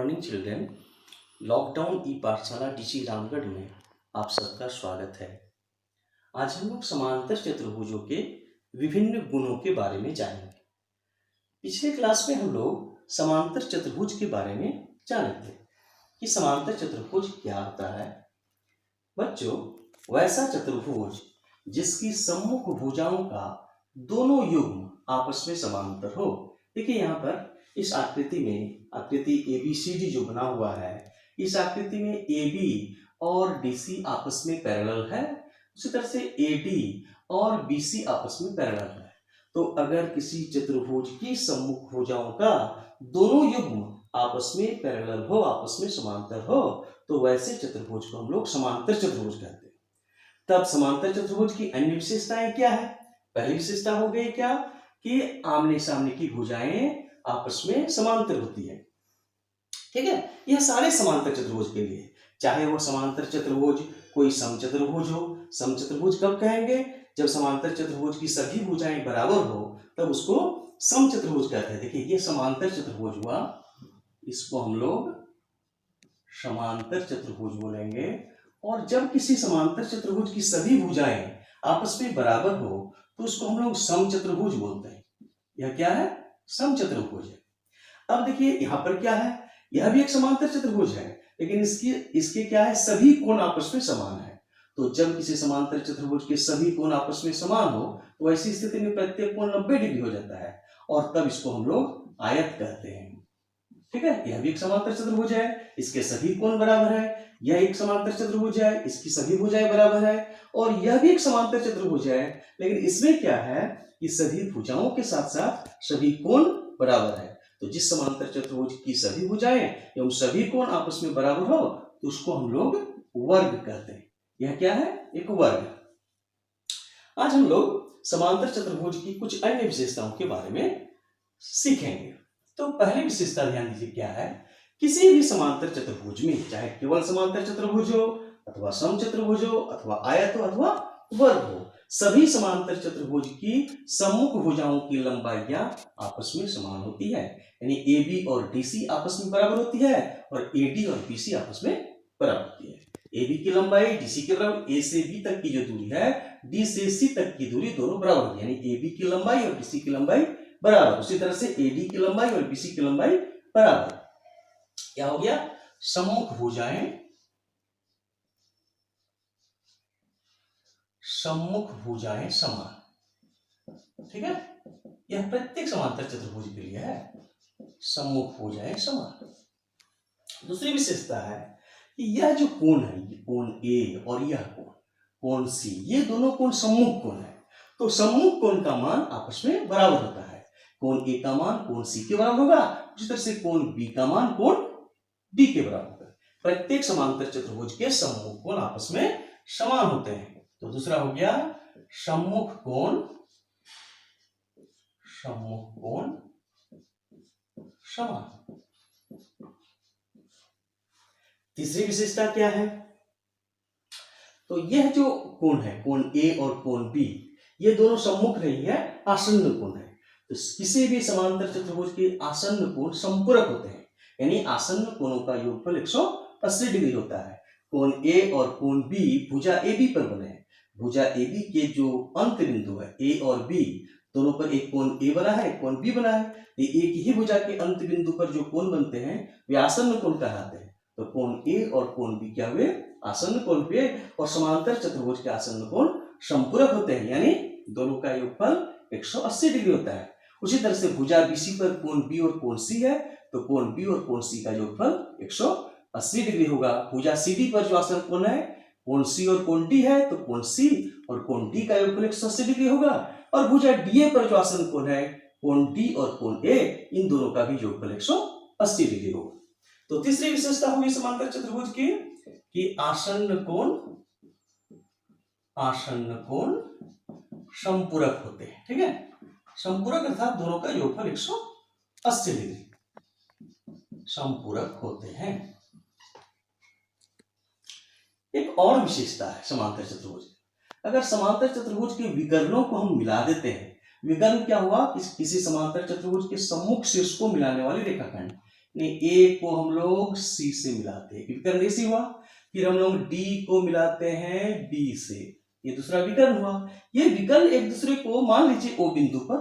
Morning children. Lockdown ई पाठशाला DC Ramgarh में आप सबका स्वागत है। आज हम लोग समांतर चतुर्भुजों के विभिन्न गुणों के बारे में जानेंगे। पिछले क्लास में हम लोग समांतर चतुर्भुज के बारे में जाने थे कि समांतर चतुर्भुज क्या होता है। बच्चों, वैसा चतुर्भुज जिसकी सम्मुख भुजाओं का दोनों युग्म आपस में समांतर हो। देखिए यहाँ पर इस आकृति में आकृति ABCD जो बना हुआ है, इस आकृति में AB और DC आपस में पैरेलल है, उसी तरह से AD और BC आपस में पैरेलल है। तो अगर किसी चतुर्भुज की सम्मुख भुजाओं का दोनों युग्म आपस में पैरेलल हो, आपस में समांतर हो, तो वैसे चतुर्भुज को हम लोग समांतर चतुर्भुज कहते हैं। तब समांतर चतुर्भुज की अन्य विशेषताएं क्या है? पहली विशेषता हो गई क्या कि आमने सामने की भुजाएं आपस में समांतर होती है। ठीक है, यह सारे समांतर चतुर्भुज के लिए, चाहे वो समांतर चतुर्भुज कोई समचतुर्भुज हो। समचतुर्भुज कब कहेंगे? जब समांतर चतुर्भुज की सभी भुजाएं बराबर हो तब उसको समचतुर्भुज कहते हैं। देखिए ये समांतर चतुर्भुज हुआ, इसको हम लोग समांतर चतुर्भुज बोलेंगे। और जब किसी समांतर चतुर्भुज की सभी भुजाएं आपस में बराबर हो तो उसको हम लोग समचतुर्भुज बोलते हैं। यह क्या है? समचतुर्भुज है। अब देखिए यहाँ पर क्या है, यह भी एक समांतर चतुर्भुज है, लेकिन इसके क्या है, सभी कोण आपस में समान है। तो जब किसी समांतर चतुर्भुज के सभी कोण आपस में समान हो तो ऐसी स्थिति में प्रत्येक कोण 90 डिग्री हो जाता है और तब इसको हम लोग आयत कहते हैं। ठीक है, यह भी एक समांतर चतुर्भुज है, इसके सभी कोण बराबर है। यह एक समांतर चतुर्भुज है, इसकी सभी भुजाएं बराबर है। और यह भी एक समांतर चतुर्भुज है, लेकिन इसमें क्या है कि सभी भुजाओं के साथ साथ सभी कोण बराबर है। तो जिस समांतर चतुर्भुज की सभी भुजाएं एवं सभी कोण आपस में बराबर हो तो उसको हम लोग वर्ग कहते हैं। यह क्या है? एक वर्ग। आज हम लोग समांतर चतुर्भुज की कुछ अन्य विशेषताओं के बारे में सीखेंगे। तो पहली विशेषता ध्यान दीजिए क्या है, किसी भी समांतर चतुर्भुज में, चाहे केवल समांतर चतुर्भुज हो अथवा समचतुर्भुज हो अथवा आयत हो अथवा वर्ग हो, सभी समांतर चतुर्भुज की सम्मुख भुजाओं की लंबाइयां आपस में समान होती है। यानी AB और DC आपस में बराबर होती है और AD और BC आपस में बराबर होती है। AB की लंबाई DC के बराबर, A से B तक की जो दूरी है, D से C तक की दूरी दोनों बराबर होती है। यानी AB की लंबाई और DC की लंबाई बराबर। उसी तरह से AD की लंबाई और BC की लंबाई बराबर। क्या हो गया? सम्मुख भुजाएं समान। ठीक है, यह प्रत्येक समांतर चतुर्भुज के लिए है, सम्मुख भुजाएं समान। दूसरी विशेषता है कि यह जो कोण है, ये कोण A और यह कोण C, ये दोनों कोण सम्मुख कोण है। तो सम्मुख कोण का मान आपस में बराबर होता है। कोण A का मान कोण C के बराबर होगा, उसी तरह से कोण B का मान कोण D के बराबर होगा। प्रत्येक समांतर चतुर्भुज के सम्मुख कोण आपस में समान होते हैं। तो दूसरा हो गया सम्मुख कोण समान। तीसरी विशेषता क्या है, तो यह जो कोण है, कोण A और कोण B, ये दोनों सम्मुख नहीं है, आसन्न कोण है। तो किसी भी समांतर चतुर्भुज के आसन्न कोण संपूरक होते हैं। यानी आसन्न कोणों का योगफल 180 डिग्री होता है। कोण A और कोण B भुजा AB पर बने हैं। भुजा AB के जो अंत बिंदु है A और B, दोनों पर एक कोण A बना है, एक कोण B बना है। एक ही भुजा के अंत बिंदु पर जो कोण बनते हैं वे आसन्न कोण कहलाते हैं। तो कोण A और कोण B क्या हुए? आसन्न कोण हुए। और समांतर चतुर्भुज के आसन्न कोण संपूरक होते हैं, यानी दोनों का योगफल 180 डिग्री होता है। उसी तरह से भुजा BC पर कोण B और कोण C है, तो कोण B और कोण C का योगफल 180 डिग्री होगा। भुजा CD पर जो आसन्न कोण है, कोण C और कोण D है, तो कोण C और कोण D का योगफल 180 डिग्री होगा। और भुजा DA पर जो आसन्न कोण है, कोण D और कोण A, इन दोनों का भी योगफल 180 डिग्री होगा। तो तीसरी विशेषता होगी समांतर चतुर्भुज की कि आसन्न कोण संपूरक होते हैं। ठीक है, संपूरक अर्थात दोनों का योगफल 180 डिग्री संपूरक होते हैं। एक और विशेषता है समांतर चतुर्भुज, अगर समांतर चतुर्भुज के विकर्णों को हम मिला देते हैं, विकर्ण क्या हुआ, किसी समांतर चतुर्भुज के सम्मुख शीर्ष को मिलाने वाली रेखाखंड, ए को हम लोग सी से मिलाते हैं, विकर्ण ए सी हुआ। फिर हम लोग डी को मिलाते हैं बी से, ये दूसरा विकर्ण हुआ। ये विकर्ण एक दूसरे को मान लीजिए ओ बिंदु पर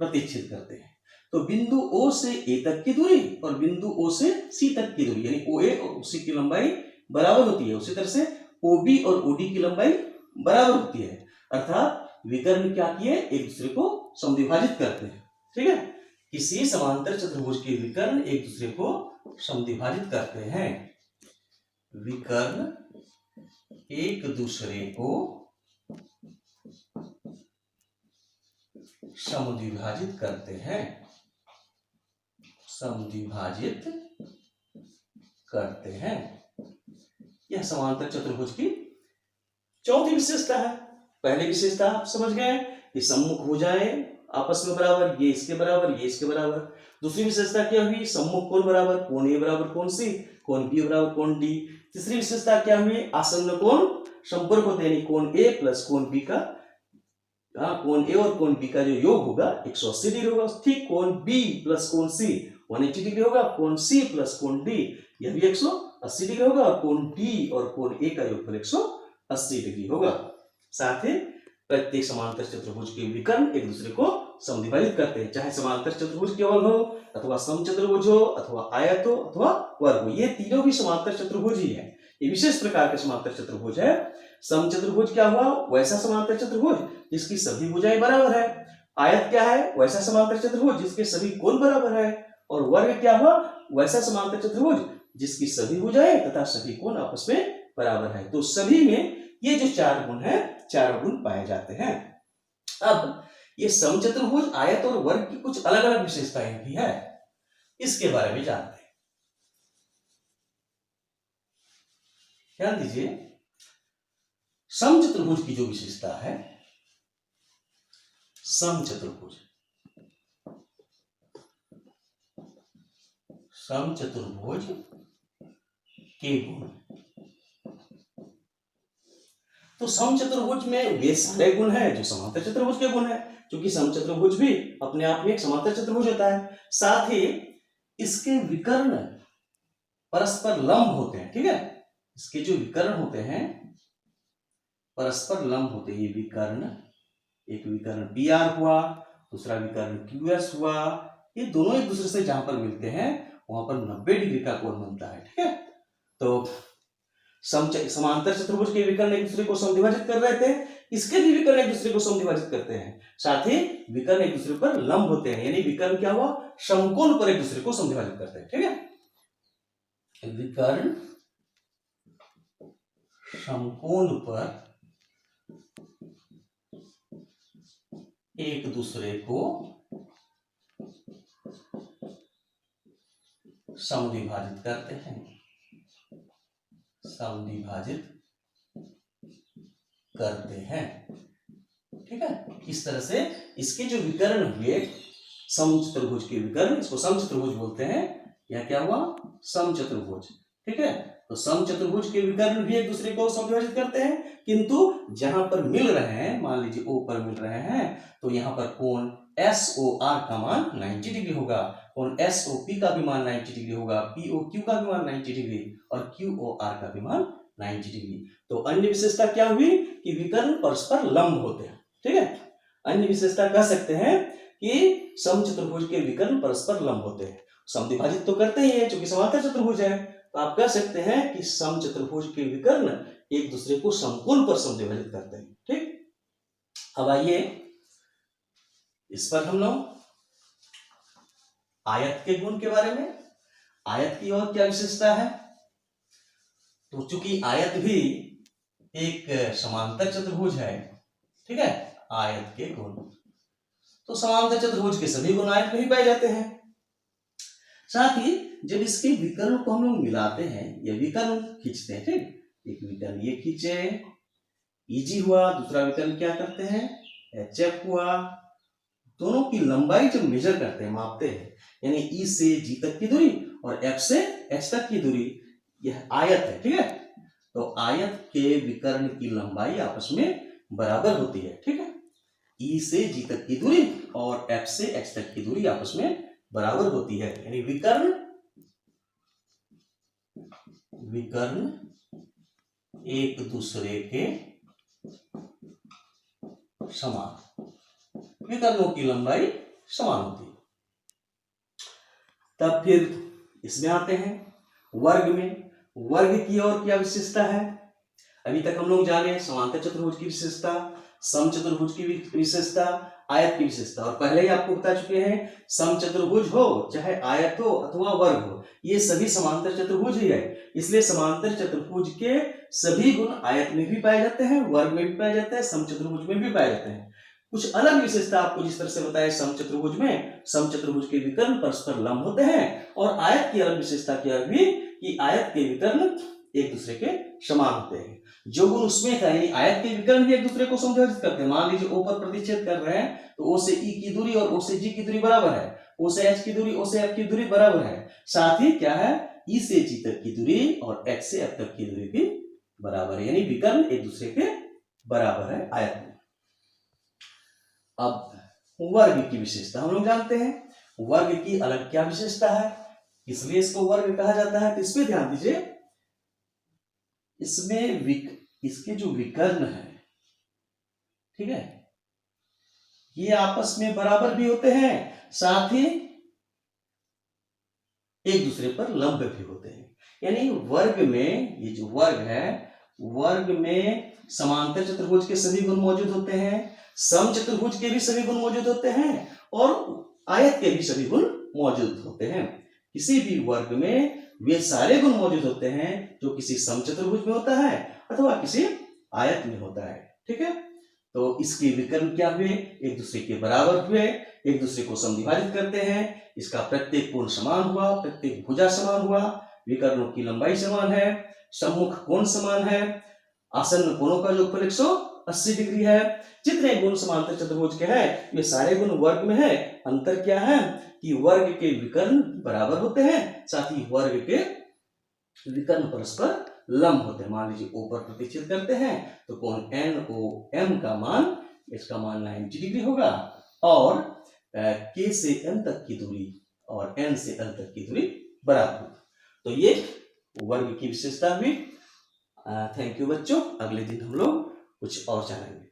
प्रतिच्छेद करते हैं, तो बिंदु ओ से ए तक की दूरी और बिंदु ओ से सी तक की दूरी यानी ओ ए और सी की लंबाई बराबर होती है। उसी तरह से ओ बी और ओ डी की लंबाई बराबर होती है, अर्थात विकर्ण क्या किए, एक दूसरे को समद्विभाजित करते हैं। ठीक है, किसी समांतर चतुर्भुज के विकर्ण एक दूसरे को समद्विभाजित करते हैं। विकर्ण एक दूसरे को समद्विभाजित करते हैं, समद्विभाजित करते हैं। यह समांतर चतुर्भुज की चौथी विशेषता है। पहली विशेषता आप समझ गए कि सम्मुख भुजाएं आपस में बराबर, ये इसके बराबर, ये इसके बराबर। दूसरी विशेषता क्या हुई, सम्मुख कोण बराबर, कोण ए बराबर कोण सी, कोण बी बराबर कोण डी। तीसरी विशेषता क्या हुई, आसन्न कोण संपर्क होते हैं, कोण ए प्लस कोण बी का, कोण ए और कोण बी का जो योग होगा 180 डिग्री होगा। ठीक, कोण बी प्लस कोण सी 180 डिग्री होगा, कोण सी प्लस कोण डी यह भी 180 डिग्री होगा, और कोण डी और कोण ए का योगफल 180 डिग्री होगा। साथ ही प्रत्येक समांतर चतुर्भुज के विकर्ण एक दूसरे को समद्विभाजित करते हैं, चाहे समांतर चतुर्भुज केवल हो अथवा समचतुर्भुज हो अथवा आयत हो अथवा वर्ग हो, ये तीनों भी समांतर चतुर्भुज ही है। ये विशेष प्रकार के समांतर चतुर्भुज है। समचतुर्भुज क्या हुआ, वैसा समांतर चतुर्भुज जिसकी सभी भुजाएं बराबर है। आयत क्या है, वैसा समांतर चतुर्भुज जिसके सभी कोण बराबर है। और वर्ग क्या हुआ, वैसा समांतर चतुर्भुज जिसकी सभी भुजाएं तथा सभी कोण आपस में बराबर है। तो सभी में ये जो चार गुण है, चार गुण पाए जाते हैं। अब ये समचतुर्भुज, आयत और वर्ग की कुछ अलग अलग विशेषताएं भी है, इसके बारे में जानते हैं। ध्यान दीजिए, समचतुर्भुज की जो विशेषता है, समचतुर्भुज, समचतुर्भुज के गुण, तो समचतुर्भुज में वे सारे गुण हैं जो समांतर चतुर्भुज के गुण हैं, क्योंकि समचतुर्भुज भी अपने आप में एक समांतर चतुर्भुज होता है। साथ ही इसके विकर्ण परस्पर लंब होते हैं। ठीक है, इसके जो विकर्ण होते हैं परस्पर लंब होते हैं। ये विकर्ण, एक विकर्ण पी आर हुआ, दूसरा विकर्ण क्यू एस हुआ, ये दोनों एक दूसरे से जहां पर मिलते हैं वहां पर 90 डिग्री का कोण बनता है। ठीक है, तो समांतर चतुर्भुज के विकर्ण एक दूसरे को समद्विभाजित कर रहे थे, इसके भी विकर्ण एक दूसरे को समद्विभाजित करते हैं। साथ ही विकर्ण एक दूसरे पर लंब होते हैं, यानी विकर्ण क्या हुआ, समकोण पर एक दूसरे को समद्विभाजित करते हैं। ठीक है, विकर्ण समकोण पर एक दूसरे को समद्विभाजित करते हैं, समद्विभाजित करते हैं। ठीक है, इस तरह से इसके जो विकर्ण हुए समचतुर्भुज के विकर्ण, इसको समचतुर्भुज बोलते हैं। यह क्या हुआ, समचतुर्भुज। ठीक है, तो समचतुर्भुज के विकर्ण भी एक दूसरे को समद्विभाजित करते हैं, किंतु जहां पर मिल रहे हैं, मान लीजिए ओ पर मिल रहे हैं, तो यहां पर कोण एस ओ आर का मान 90 डिग्री होगा, कोण एस ओ पी का भी मान 90 डिग्री होगा, पी ओ क्यू का भी मान 90 डिग्री और क्यू ओ आर का भी मान 90 डिग्री। तो अन्य विशेषता क्या हुई कि विकर्ण परस्पर लंब होते हैं। ठीक है, अन्य विशेषता कह सकते हैं कि समचतुर्भुज के विकर्ण परस्पर लंब होते हैं। समद्विभाजित तो करते ही है क्योंकि समांतर चतुर्भुज है, तो आप कह सकते हैं कि समचतुर्भुज के विकर्ण एक दूसरे को समकोण पर समद्विभाजित करते हैं। ठीक, अब आइए इस पर हम लोग आयत के गुण के बारे में, आयत की और क्या विशेषता है। तो चूंकि आयत भी एक समांतर चतुर्भुज है, ठीक है, आयत के गुण, तो समांतर चतुर्भुज के सभी गुण आयत में ही पाए जाते हैं। साथ ही जब इसके विकर्ण को हम लोग मिलाते हैं या विकर्ण खींचते हैं, ठीक, एक विकर्ण ये खींचे ईजी हुआ, दूसरा विकर्ण क्या करते हैं एच एफ हुआ, दोनों की लंबाई जब मेजर करते हैं, मापते हैं, यानी ई से जी तक की दूरी और एफ से एच तक की दूरी, यह आयत है। ठीक है, तो आयत के विकर्ण की लंबाई आपस में बराबर होती है। ठीक है, ई से जी तक की दूरी और एफ से एच तक की दूरी आपस में बराबर होती है, यानी विकर्ण विकर्ण एक दूसरे के समान, विकर्णों की लंबाई समान होती है। तब फिर इसमें आते हैं वर्ग में। वर्ग की और क्या विशेषता है? अभी तक हम लोग जाने समांतर चतुर्भुज की विशेषता, समचतुर्भुज की विशेषता, आयत की विशेषता। और पहले ही आपको बता चुके हैं समचतुर्भुज हो चाहे आयत हो अथवा वर्ग हो, ये सभी समांतर चतुर्भुज ही है। इसलिए समांतर चतुर्भुज के सभी गुण आयत में भी पाए जाते हैं, वर्ग में भी पाए जाते हैं, समचतुर्भुज में भी पाए जाते हैं। कुछ अलग विशेषता आपको जिस तरह से बताया समचतुर्भुज में, समचतुर्भुज के विकर्ण परस्पर लंब होते हैं, और आयत की अलग विशेषता क्या हुई कि आयत के विकर्ण एक दूसरे के समान होते हैं। जो गुण उसमें था यानी आयत के विकर्ण भी एक दूसरे को समविभाजित करते हैं। मान लीजिए ओ पर प्रतिच्छेद कर रहे हैं तो ओ से ई की दूरी और ओ से जी की दूरी बराबर है, ओ से एच की दूरी, ओ से एफ की दूरी बराबर है। साथ ही क्या है, ई से जी तक की दूरी और एच से एफ तक की दूरी भी बराबर है, यानी विकर्ण एक दूसरे के बराबर है आयत में। अब वर्ग की विशेषता हम लोग जानते हैं। वर्ग की अलग क्या विशेषता है, इसलिए इसको वर्ग कहा जाता है। तो इसमें ध्यान दीजिए, इसमें इसके जो विकर्ण है, ठीक है, ये आपस में बराबर भी होते हैं, साथ ही एक दूसरे पर लंब भी होते हैं। यानी वर्ग में, ये जो वर्ग है, वर्ग में समांतर चतुर्भुज के सभी गुण मौजूद होते हैं, समचतुर्भुज के भी सभी गुण मौजूद होते हैं, और आयत के भी सभी गुण मौजूद होते हैं। किसी भी वर्ग में वे सारे गुण मौजूद होते हैं जो किसी समचतुर्भुज में होता है अथवा किसी आयत में होता है। ठीक है, तो इसके विकर्ण क्या हुए, एक दूसरे के बराबर हुए, एक दूसरे को समविभाजित करते हैं। इसका प्रत्येक कोण समान हुआ, प्रत्येक भुजा समान हुआ, विकर्णों की लंबाई समान है, सम्मुख कोण समान है, आसन्न कोणों का योगफल 180 डिग्री है। जितने गुण समांतर चतुर्भुज के हैं वे सारे गुण वर्ग में है। अंतर क्या है कि वर्ग के विकर्ण बराबर होते हैं, साथ ही वर्ग के विकर्ण परस्पर लंब होते हैं। मान लीजिए O पर प्रतिच्छेद करते हैं तो कोण NOM का मान, इसका मान 90 डिग्री होगा, और K से M तक की दूरी और N से L तक की दूरी बराबर होगी। तो ये वर्ग की विशेषता हुई। थैंक यू बच्चों, अगले दिन हम लोग कुछ और जानेंगे।